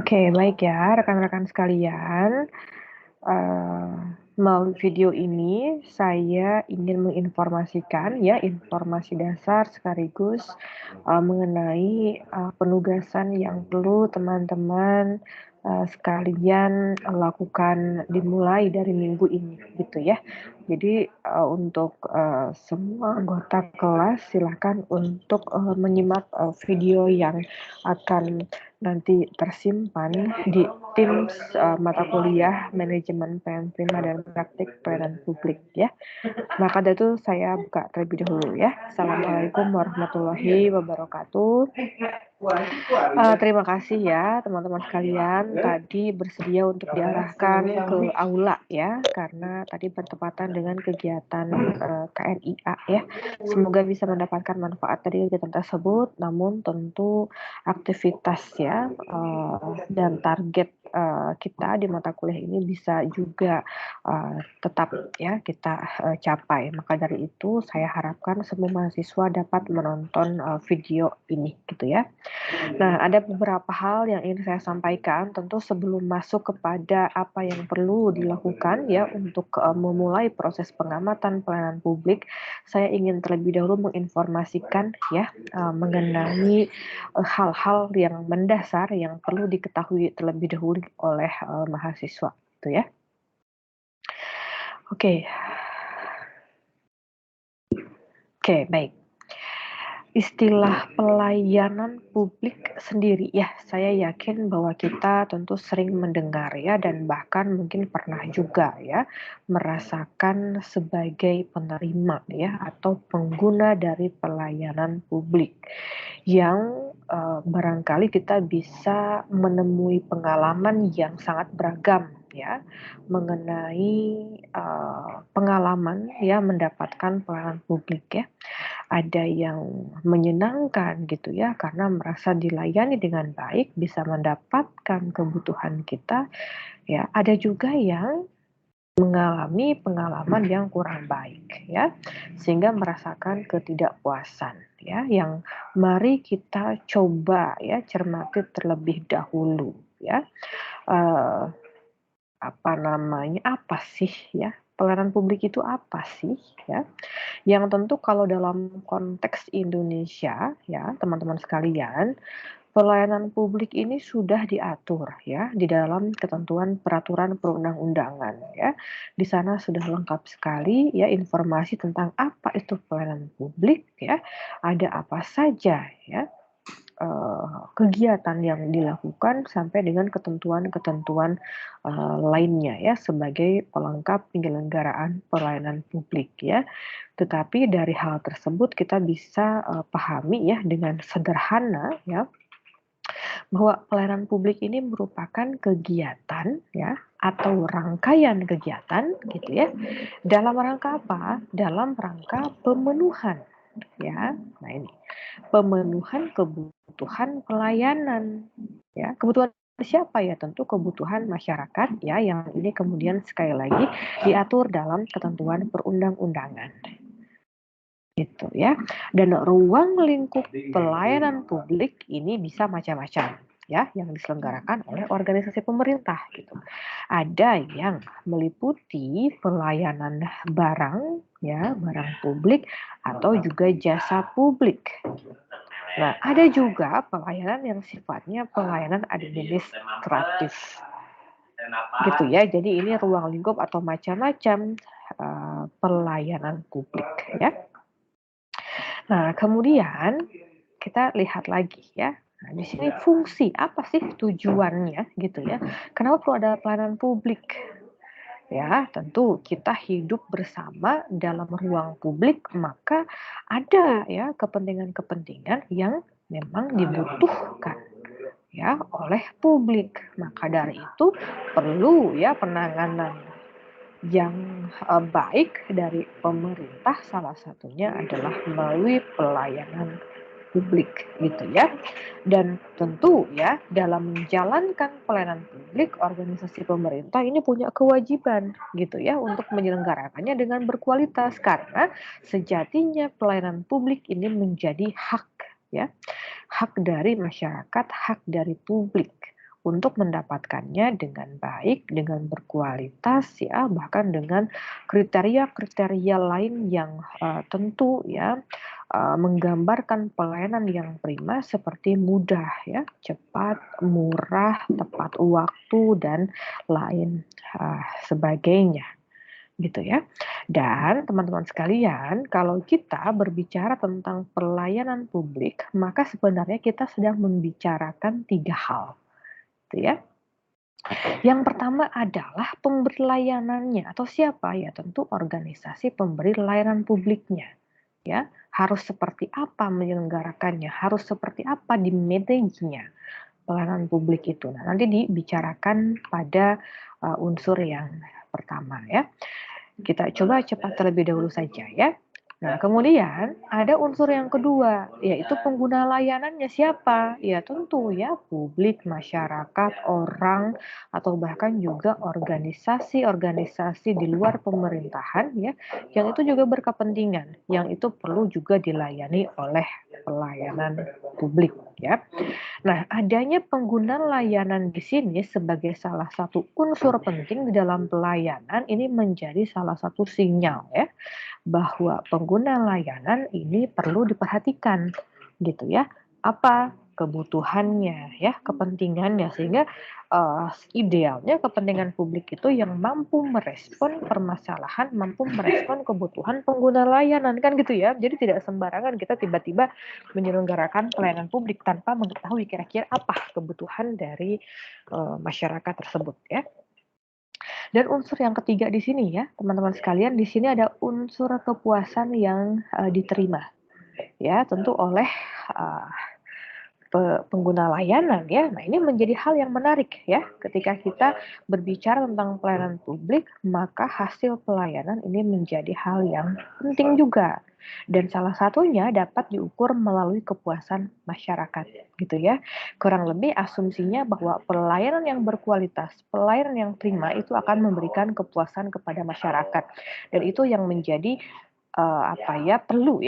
Oke, baik ya, rekan-rekan sekalian. Eee, Melalui video ini saya ingin menginformasikan ya, informasi dasar sekaligus, mengenai, penugasan yang perlu teman-teman, sekalian lakukan dimulai dari minggu ini, gitu ya. Jadi, untuk, semua anggota kelas silakan untuk, menyimak, video yang akan nanti tersimpan di Teams, mata kuliah Manajemen Pelayanan Prima dan Praktik Pelayanan Publik ya. Maka dari itu saya buka terlebih dahulu ya. Assalamualaikum warahmatullahi wabarakatuh. Terima kasih ya teman-teman sekalian tadi bersedia untuk diarahkan ke aula ya, karena tadi bertepatan dengan kegiatan, KNIA ya. Semoga bisa mendapatkan manfaat dari kegiatan tersebut, namun tentu aktivitas ya, dan target, kita di mata kuliah ini bisa juga, tetap ya kita, capai. Maka dari itu saya harapkan semua mahasiswa dapat menonton, video ini gitu ya. Nah, ada beberapa hal yang ingin saya sampaikan, tentu sebelum masuk kepada apa yang perlu dilakukan ya untuk memulai proses pengamatan pelayanan publik, saya ingin terlebih dahulu menginformasikan ya mengenai hal-hal yang mendasar yang perlu diketahui terlebih dahulu oleh mahasiswa, gitu ya. Oke, oke, baik. Istilah pelayanan publik sendiri ya, saya yakin bahwa kita tentu sering mendengar ya dan bahkan mungkin pernah juga ya merasakan sebagai penerima ya atau pengguna dari pelayanan publik yang barangkali kita bisa menemui pengalaman yang sangat beragam ya mengenai pengalaman ya mendapatkan pelayanan publik ya. Ada yang menyenangkan gitu ya, karena merasa dilayani dengan baik, bisa mendapatkan kebutuhan kita, ya. Ada juga yang mengalami pengalaman yang kurang baik ya, sehingga merasakan ketidakpuasan ya, yang mari kita coba ya cermati terlebih dahulu ya. Eee apa sih ya, pelayanan publik itu apa sih ya? Yang tentu kalau dalam konteks Indonesia ya, teman-teman sekalian, pelayanan publik ini sudah diatur ya di dalam ketentuan peraturan perundang-undangan ya. Di sana sudah lengkap sekali ya informasi tentang apa itu pelayanan publik ya, ada apa saja ya kegiatan yang dilakukan sampai dengan ketentuan-ketentuan, lainnya ya sebagai pelengkap penyelenggaraan pelayanan publik ya. Tetapi dari hal tersebut kita bisa, pahami ya dengan sederhana ya, bahwa pelayanan publik ini merupakan kegiatan ya atau rangkaian kegiatan gitu ya, dalam rangka apa? Dalam rangka pemenuhan ya. Nah ini, pemenuhan kebutuhan pelayanan, ya. Kebutuhan siapa ya? Tentu kebutuhan masyarakat ya, yang ini kemudian sekali lagi diatur dalam ketentuan perundang-undangan, gitu ya. Dan ruang lingkup pelayanan publik ini bisa macam-macam ya, yang diselenggarakan oleh organisasi pemerintah gitu. Ada yang meliputi pelayanan barang ya, barang publik atau juga jasa publik. Nah, ada juga pelayanan yang sifatnya pelayanan administratif, gitu ya. Jadi ini ruang lingkup atau macam-macam pelayanan publik ya. Nah, kemudian kita lihat lagi ya. Nah, di sini fungsi apa sih tujuannya gitu ya? Kenapa perlu ada pelayanan publik? Ya, tentu kita hidup bersama dalam ruang publik, maka ada ya kepentingan-kepentingan yang memang dibutuhkan ya oleh publik. Maka dari itu perlu ya penanganan yang baik dari pemerintah, salah satunya adalah melalui pelayanan publik gitu ya. Dan tentu ya dalam menjalankan pelayanan publik, organisasi pemerintah ini punya kewajiban gitu ya untuk menyelenggarakannya dengan berkualitas, karena sejatinya pelayanan publik ini menjadi hak ya, hak dari masyarakat, hak dari publik untuk mendapatkannya dengan baik, dengan berkualitas ya, bahkan dengan kriteria-kriteria lain yang tentu ya menggambarkan pelayanan yang prima seperti mudah ya, cepat, murah, tepat waktu dan lain sebagainya gitu ya. Dan teman-teman sekalian, kalau kita berbicara tentang pelayanan publik, maka sebenarnya kita sedang membicarakan 3 hal, gitu ya. Yang pertama adalah pemberi layanannya atau siapa? Ya tentu organisasi pemberi layanan publiknya. Ya, harus seperti apa menyelenggarakannya, harus seperti apa di manage-nya pelayanan publik itu. Nah, nanti dibicarakan pada unsur yang pertama ya. Kita coba cepat terlebih dahulu saja ya. Nah, kemudian ada unsur yang kedua, yaitu pengguna layanannya siapa? Ya tentu ya publik, masyarakat, orang, atau bahkan juga organisasi-organisasi di luar pemerintahan ya, yang itu juga berkepentingan, yang itu perlu juga dilayani oleh pelayanan publik ya. Nah, adanya pengguna layanan di sini sebagai salah satu unsur penting di dalam pelayanan ini menjadi salah satu sinyal ya bahwa pengguna layanan ini perlu diperhatikan gitu ya. Apa kebutuhannya ya, kepentingannya sehingga idealnya kepentingan publik itu yang mampu merespon permasalahan, mampu merespon kebutuhan pengguna layanan kan gitu ya. Jadi tidak sembarangan kita tiba-tiba menyelenggarakan pelayanan publik tanpa mengetahui kira-kira apa kebutuhan dari masyarakat tersebut ya. Dan unsur yang ketiga di sini ya, teman-teman sekalian, di sini ada unsur kepuasan yang diterima ya, tentu oleh uh, pengguna layanan ya. Nah, ini menjadi hal yang menarik ya. Ketika kita berbicara tentang pelayanan publik, maka hasil pelayanan ini menjadi hal yang penting juga. Dan salah satunya dapat diukur melalui kepuasan masyarakat gitu ya. Kurang lebih asumsinya bahwa pelayanan yang berkualitas, pelayanan yang prima itu akan memberikan kepuasan kepada masyarakat. Dan itu yang menjadi perlu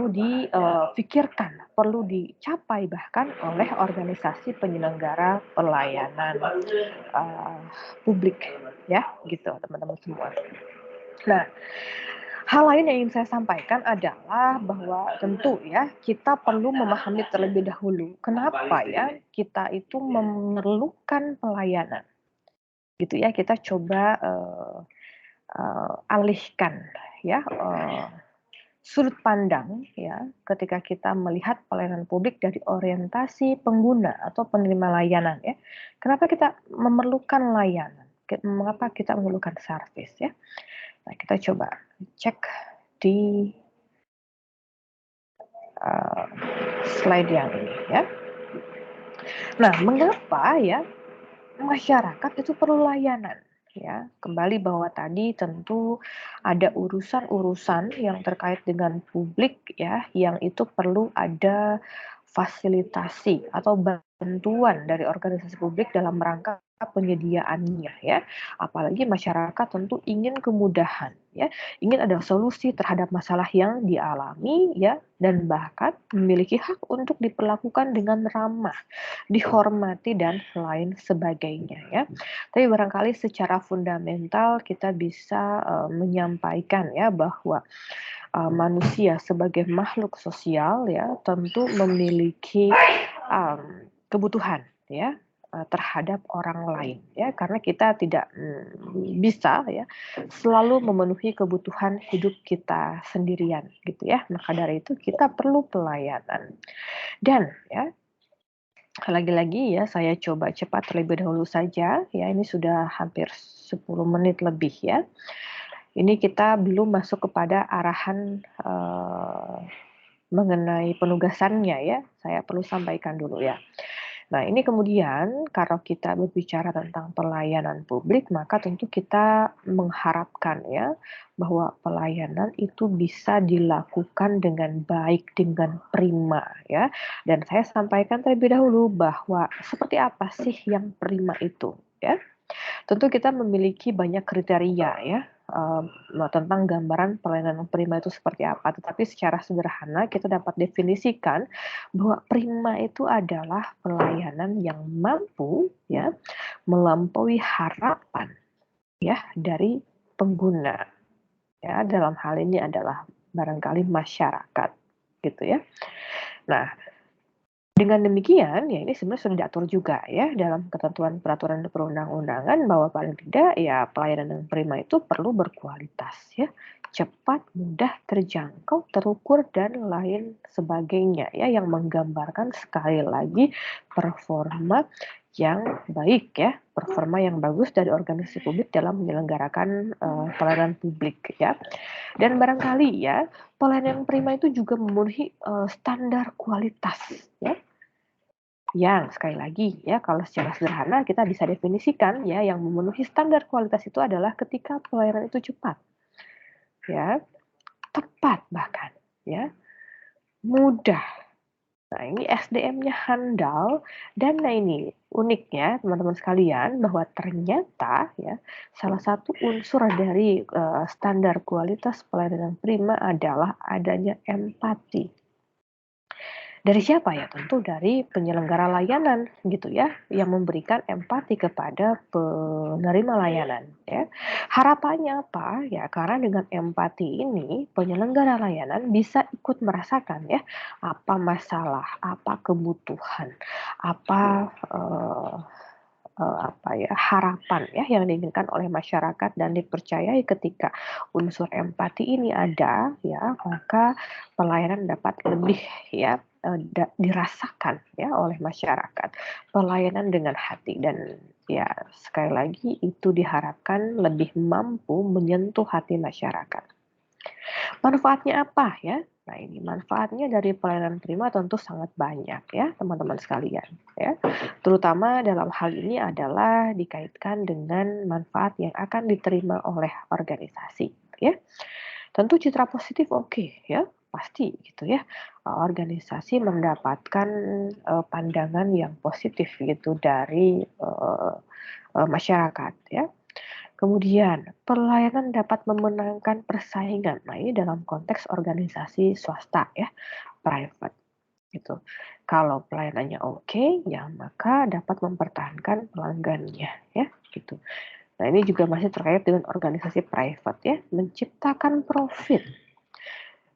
dipikirkan, perlu dicapai bahkan oleh organisasi penyelenggara pelayanan publik ya, gitu teman-teman semua. Nah, hal lain yang ingin saya sampaikan adalah bahwa tentu ya kita perlu memahami terlebih dahulu kenapa ya kita itu memerlukan pelayanan, gitu ya. Kita coba alihkan ya. Sudut pandang ya ketika kita melihat pelayanan publik dari orientasi pengguna atau penerima layanan ya. Kenapa kita memerlukan layanan? Mengapa kita memerlukan servis ya? Nah, kita coba cek di slide yang ini ya. Nah, mengapa ya masyarakat itu perlu layanan? Ya, kembali bahwa tadi tentu ada urusan-urusan yang terkait dengan publik ya, yang itu perlu ada fasilitasi atau bantuan dari organisasi publik dalam rangka penyediaannya ya. Apalagi masyarakat tentu ingin kemudahan ya, ingin ada solusi terhadap masalah yang dialami ya, dan bahkan memiliki hak untuk diperlakukan dengan ramah, dihormati dan lain sebagainya ya. Tapi barangkali secara fundamental kita bisa menyampaikan ya bahwa manusia sebagai makhluk sosial ya tentu memiliki kebutuhan ya terhadap orang lain ya, karena kita tidak bisa ya selalu memenuhi kebutuhan hidup kita sendirian gitu ya. Maka dari itu kita perlu pelayanan. Dan ya lagi-lagi ya saya coba cepat terlebih dahulu saja ya, ini sudah hampir 10 menit lebih ya. Ini kita belum masuk kepada arahan mengenai penugasannya ya. Saya perlu sampaikan dulu ya. Nah, ini kemudian kalau kita berbicara tentang pelayanan publik, maka tentu kita mengharapkan ya bahwa pelayanan itu bisa dilakukan dengan baik, dengan prima ya. Dan saya sampaikan terlebih dahulu bahwa seperti apa sih yang prima itu ya. Tentu kita memiliki banyak kriteria ya. tentang gambaran pelayanan prima itu seperti apa. Tetapi secara sederhana kita dapat definisikan bahwa prima itu adalah pelayanan yang mampu ya melampaui harapan ya dari pengguna. Ya, dalam hal ini adalah barangkali masyarakat gitu ya. Nah, dengan demikian, ya ini sebenarnya sudah diatur juga ya dalam ketentuan peraturan perundang-undangan bahwa paling tidak ya pelayanan yang prima itu perlu berkualitas ya, cepat, mudah, terjangkau, terukur dan lain sebagainya ya yang menggambarkan sekali lagi performa yang baik ya, performa yang bagus dari organisasi publik dalam menyelenggarakan pelayanan publik ya. Dan barangkali ya, pelayanan prima itu juga memenuhi standar kualitas ya yang sekali lagi ya kalau secara sederhana kita bisa definisikan ya yang memenuhi standar kualitas itu adalah ketika pelayanan itu cepat ya, tepat bahkan ya, mudah. Nah, ini SDM-nya handal dan nah ini uniknya teman-teman sekalian bahwa ternyata ya salah satu unsur dari standar kualitas pelayanan prima adalah adanya empati. Dari siapa ya? Tentu dari penyelenggara layanan gitu ya, yang memberikan empati kepada penerima layanan ya. Harapannya apa? Ya karena dengan empati ini penyelenggara layanan bisa ikut merasakan ya apa masalah, apa kebutuhan, apa apa ya harapan ya yang diinginkan oleh masyarakat dan dipercayai ketika unsur empati ini ada ya maka pelayanan dapat lebih ya dirasakan ya oleh masyarakat, pelayanan dengan hati dan ya sekali lagi itu diharapkan lebih mampu menyentuh hati masyarakat. Manfaatnya apa ya? Nah ini manfaatnya dari pelayanan prima tentu sangat banyak ya teman-teman sekalian ya. Terutama dalam hal ini adalah dikaitkan dengan manfaat yang akan diterima oleh organisasi ya. Tentu citra positif oke ya, pasti gitu ya. Organisasi mendapatkan pandangan yang positif gitu dari masyarakat ya. Kemudian, pelayanan dapat memenangkan persaingan. Nah, ini dalam konteks organisasi swasta ya, private gitu. Kalau pelayanannya oke, ya maka dapat mempertahankan pelanggannya ya, gitu. Nah, ini juga masih terkait dengan organisasi private ya, menciptakan profit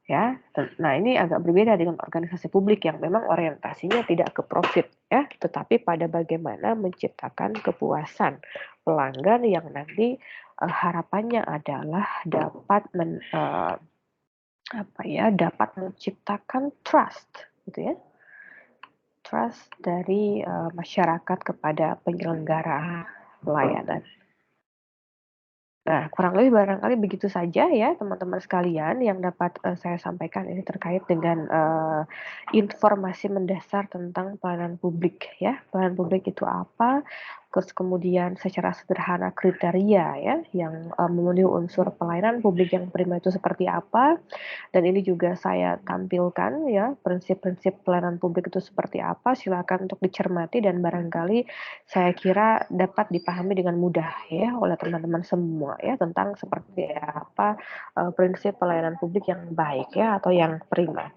ya. Nah, ini agak berbeda dengan organisasi publik yang memang orientasinya tidak ke profit ya, tetapi pada bagaimana menciptakan kepuasan pelanggan yang nanti harapannya adalah dapat apa ya, dapat menciptakan trust gitu ya. Trust dari masyarakat kepada penyelenggara pelayanan. Nah, kurang lebih barangkali begitu saja ya teman-teman sekalian yang dapat saya sampaikan ini terkait dengan informasi mendasar tentang pelayanan publik ya. Pelayanan publik itu apa? Terus kemudian secara sederhana kriteria ya yang memenuhi unsur pelayanan publik yang prima itu seperti apa. Dan ini juga saya tampilkan ya prinsip-prinsip pelayanan publik itu seperti apa. Silakan untuk dicermati dan barangkali saya kira dapat dipahami dengan mudah ya oleh teman-teman semua ya tentang seperti apa prinsip pelayanan publik yang baik ya atau yang prima.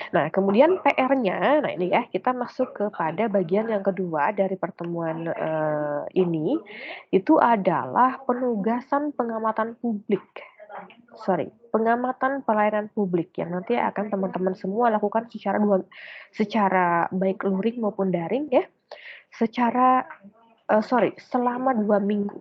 Nah, kemudian PR-nya, nah ini ya kita masuk kepada bagian yang kedua dari pertemuan ini itu adalah penugasan pengamatan publik. Pengamatan pelayanan publik yang nanti akan teman-teman semua lakukan secara baik luring maupun daring ya, selama 2 minggu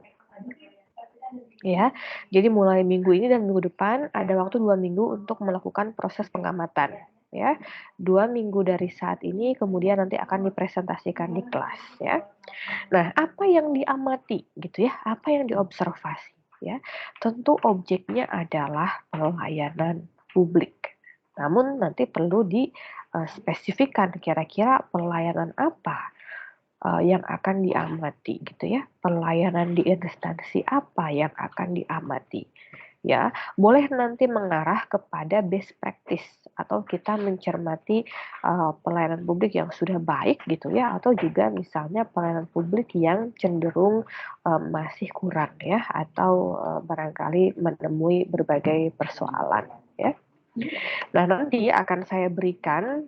ya. Jadi mulai minggu ini dan minggu depan ada waktu 2 minggu untuk melakukan proses pengamatan ya. 2 minggu dari saat ini kemudian nanti akan dipresentasikan di kelas ya. Nah, apa yang diamati gitu ya, apa yang diobservasi ya. Tentu objeknya adalah pelayanan publik. Namun nanti perlu dispesifikkan kira-kira pelayanan apa yang akan diamati gitu ya. Pelayanan di instansi apa yang akan diamati ya, boleh nanti mengarah kepada best practice atau kita mencermati, pelayanan publik yang sudah baik gitu ya, atau juga misalnya pelayanan publik yang cenderung, masih kurang ya, atau, barangkali menemui berbagai persoalan ya. Nah, nanti akan saya berikan,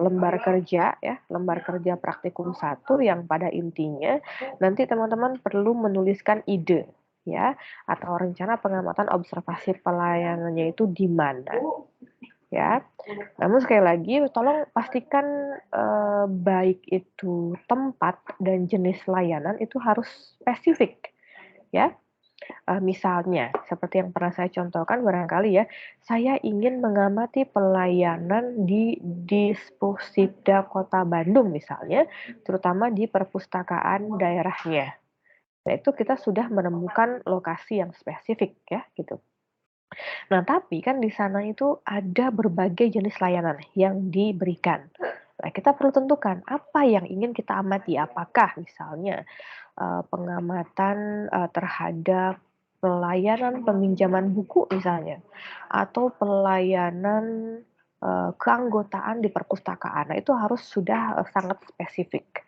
lembar kerja ya, lembar kerja praktikum 1 yang pada intinya nanti teman-teman perlu menuliskan ide ya, atau rencana pengamatan observasi pelayanannya itu di mana ya. Namun sekali lagi tolong pastikan, baik itu tempat dan jenis layanan itu harus spesifik ya. Misalnya, seperti yang pernah saya contohkan barangkali ya, saya ingin mengamati pelayanan di Disposida Kota Bandung misalnya, terutama di perpustakaan daerahnya. Nah, itu kita sudah menemukan lokasi yang spesifik ya, gitu. Nah, tapi kan di sana itu ada berbagai jenis layanan yang diberikan. Nah, kita perlu tentukan apa yang ingin kita amati. Apakah misalnya pengamatan, terhadap pelayanan peminjaman buku misalnya, atau pelayanan, keanggotaan di perpustakaan. Nah, itu harus sudah, sangat spesifik,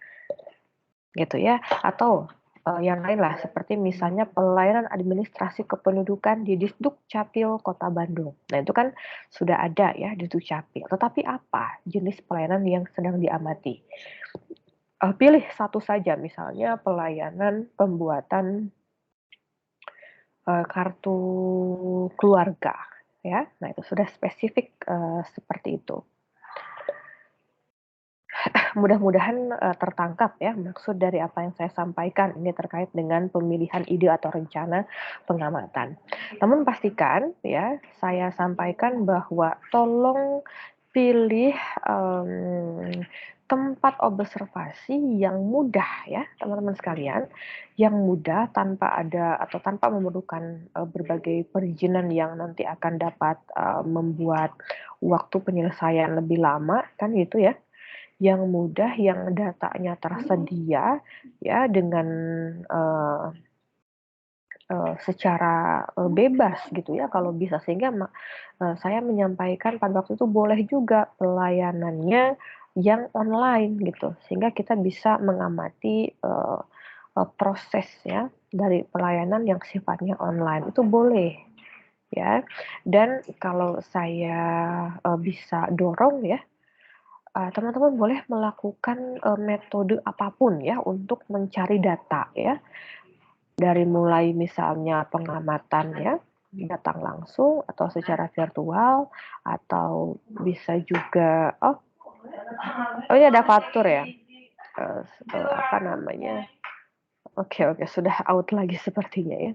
gitu ya. Atau, yang lain lah, seperti misalnya pelayanan administrasi kependudukan di Disduk Capil Kota Bandung. Nah, itu kan sudah ada ya di Dukcapil, tetapi apa jenis pelayanan yang sedang diamati? Pilih satu saja, misalnya pelayanan pembuatan, kartu keluarga, ya. Nah, itu sudah spesifik, seperti itu. Mudah-mudahan, tertangkap ya maksud dari apa yang saya sampaikan ini terkait dengan pemilihan ide atau rencana pengamatan. Namun pastikan ya, saya sampaikan bahwa tolong pilih, tempat observasi yang mudah ya, teman-teman sekalian, yang mudah tanpa ada atau tanpa memerlukan, berbagai perizinan yang nanti akan dapat, membuat waktu penyelesaian lebih lama, kan gitu ya. Yang mudah, yang datanya tersedia ya dengan, eee secara, bebas gitu ya kalau bisa sehingga saya menyampaikan pada waktu itu boleh juga pelayanannya yang online gitu, sehingga kita bisa mengamati, proses ya dari pelayanan yang sifatnya online, itu boleh ya. Dan kalau saya, bisa dorong ya, teman-teman boleh melakukan, metode apapun ya untuk mencari data ya. Dari mulai misalnya pengamatan ya, datang langsung atau secara virtual, atau bisa juga oh ini ada Fatur ya? Apa namanya, oke oke sudah out lagi sepertinya ya.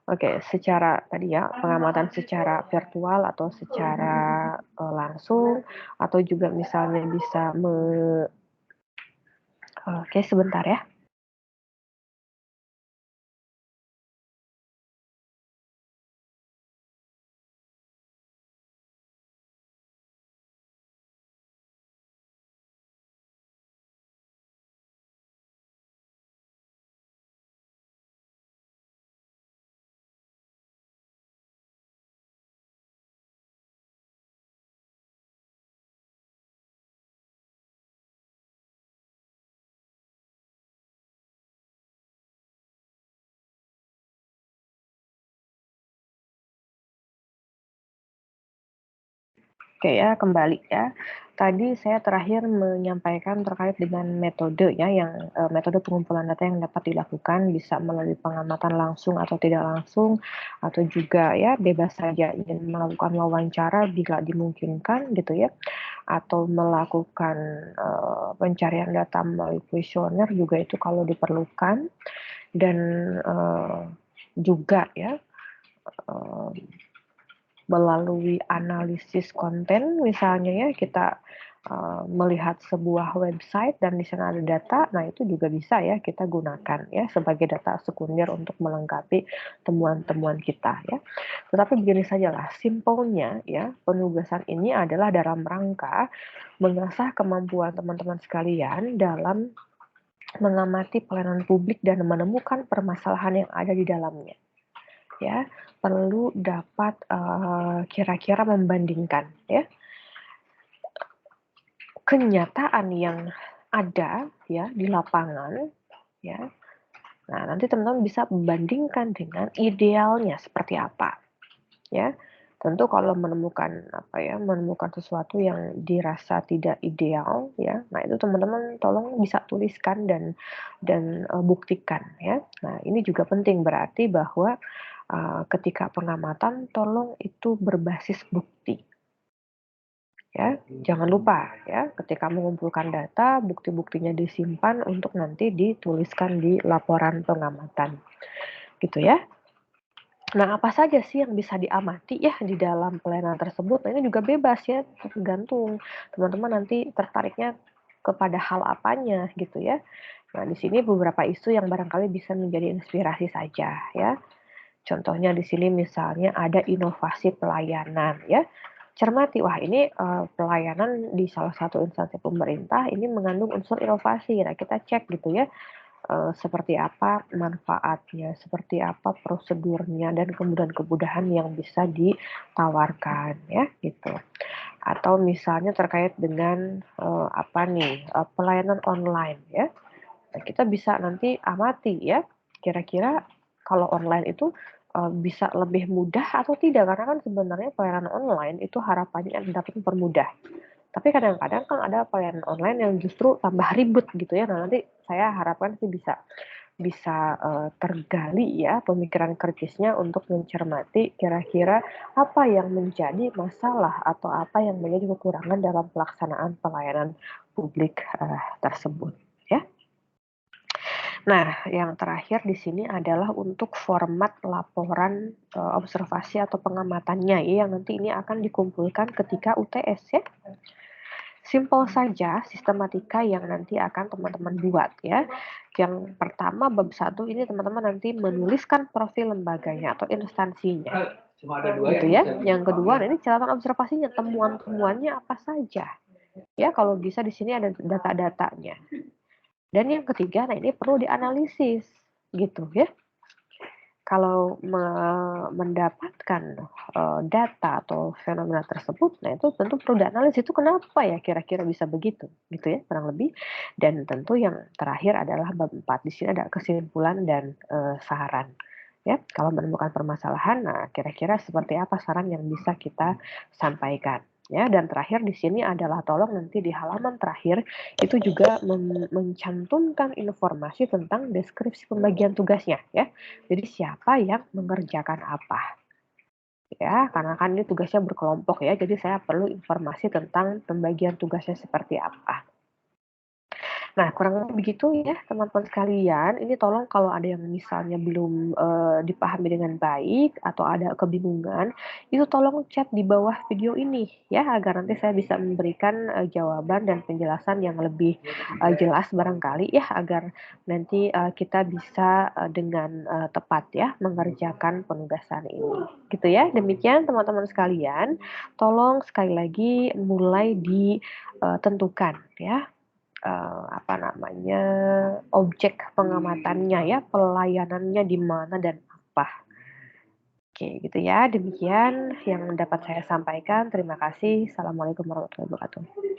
Oke, secara tadi ya, pengamatan secara virtual atau secara, langsung, atau juga misalnya bisa oke sebentar ya. Oke ya, kembali ya. Tadi saya terakhir menyampaikan terkait dengan metode ya yang, metode pengumpulan data yang dapat dilakukan bisa melalui pengamatan langsung atau tidak langsung, atau juga ya bebas saja ingin melakukan wawancara bila dimungkinkan gitu ya, atau melakukan, pencarian data melalui kuesioner juga itu kalau diperlukan dan, juga ya, eee melalui analisis konten misalnya ya, kita, melihat sebuah website dan di sana ada data, nah itu juga bisa ya kita gunakan ya sebagai data sekunder untuk melengkapi temuan-temuan kita ya. Tetapi begini sajalah, simpelnya ya, penugasan ini adalah dalam rangka mengasah kemampuan teman-teman sekalian dalam mengamati pelayanan publik dan menemukan permasalahan yang ada di dalamnya. ya, perlu dapat kira-kira membandingkan ya kenyataan yang ada ya di lapangan ya. Nah, nanti teman-teman bisa bandingkan dengan idealnya seperti apa ya. Tentu kalau menemukan sesuatu yang dirasa tidak ideal ya, nah itu teman-teman tolong bisa tuliskan dan buktikan ya. Nah, ini juga penting berarti bahwa ketika pengamatan tolong itu berbasis bukti ya. Jangan lupa ya, ketika mengumpulkan data, bukti-buktinya disimpan untuk nanti dituliskan di laporan pengamatan gitu ya. Nah, apa saja sih yang bisa diamati ya di dalam pelayanan tersebut? Nah, ini juga bebas ya, tergantung teman-teman nanti tertariknya kepada hal apanya gitu ya. Nah, di sini beberapa isu yang barangkali bisa menjadi inspirasi saja ya. Contohnya di sini misalnya ada inovasi pelayanan ya. Cermati, wah ini pelayanan di salah satu instansi pemerintah ini mengandung unsur inovasi. Nah, kita cek gitu ya, seperti apa manfaatnya, seperti apa prosedurnya, dan kemudahan-kemudahan yang bisa ditawarkan ya gitu. Atau misalnya terkait dengan pelayanan online ya. Nah, kita bisa nanti amati ya, kira-kira kalau online itu bisa lebih mudah atau tidak, karena kan sebenarnya pelayanan online itu harapannya dapat mempermudah. Tapi kadang-kadang kan ada pelayanan online yang justru tambah ribet gitu ya. Nah, nanti saya harapkan sih bisa bisa tergali ya pemikiran kritisnya untuk mencermati kira-kira apa yang menjadi masalah atau apa yang menjadi kekurangan dalam pelaksanaan pelayanan publik tersebut ya. Nah, yang terakhir di sini adalah untuk format laporan observasi atau pengamatannya ya, yang nanti ini akan dikumpulkan ketika UTS ya. Simpel saja sistematika yang nanti akan teman-teman buat ya. Yang pertama bab 1 ini teman-teman nanti menuliskan profil lembaganya atau instansinya. Gitu ya. Yang kedua, ini catatan observasinya, temuan-temuannya apa saja. Ya, kalau bisa di sini ada data-datanya. Dan yang ketiga, nah ini perlu dianalisis gitu ya. Kalau mendapatkan data atau fenomena tersebut, nah itu tentu perlu dianalisis, itu kenapa ya kira-kira bisa begitu, gitu ya kurang lebih. Dan tentu yang terakhir adalah bab 4, di sini ada kesimpulan dan saran. Ya, kalau menemukan permasalahan, nah kira-kira seperti apa saran yang bisa kita sampaikan. Ya, dan terakhir di sini adalah tolong nanti di halaman terakhir itu juga mencantumkan informasi tentang deskripsi pembagian tugasnya ya. Jadi siapa yang mengerjakan apa? Ya, karena kan ini tugasnya berkelompok ya, jadi saya perlu informasi tentang pembagian tugasnya seperti apa. Nah, kurang lebih begitu ya teman-teman sekalian. Ini tolong kalau ada yang misalnya belum dipahami dengan baik atau ada kebingungan, itu tolong chat di bawah video ini ya, agar nanti saya bisa memberikan jawaban dan penjelasan yang lebih jelas barangkali ya, agar nanti kita bisa dengan tepat ya mengerjakan penugasan ini. Gitu ya. Demikian teman-teman sekalian, tolong sekali lagi mulai ditentukan ya objek pengamatannya ya, pelayanannya di mana dan apa. Oke, gitu ya. Demikian yang dapat saya sampaikan. Terima kasih. Assalamualaikum warahmatullahi wabarakatuh.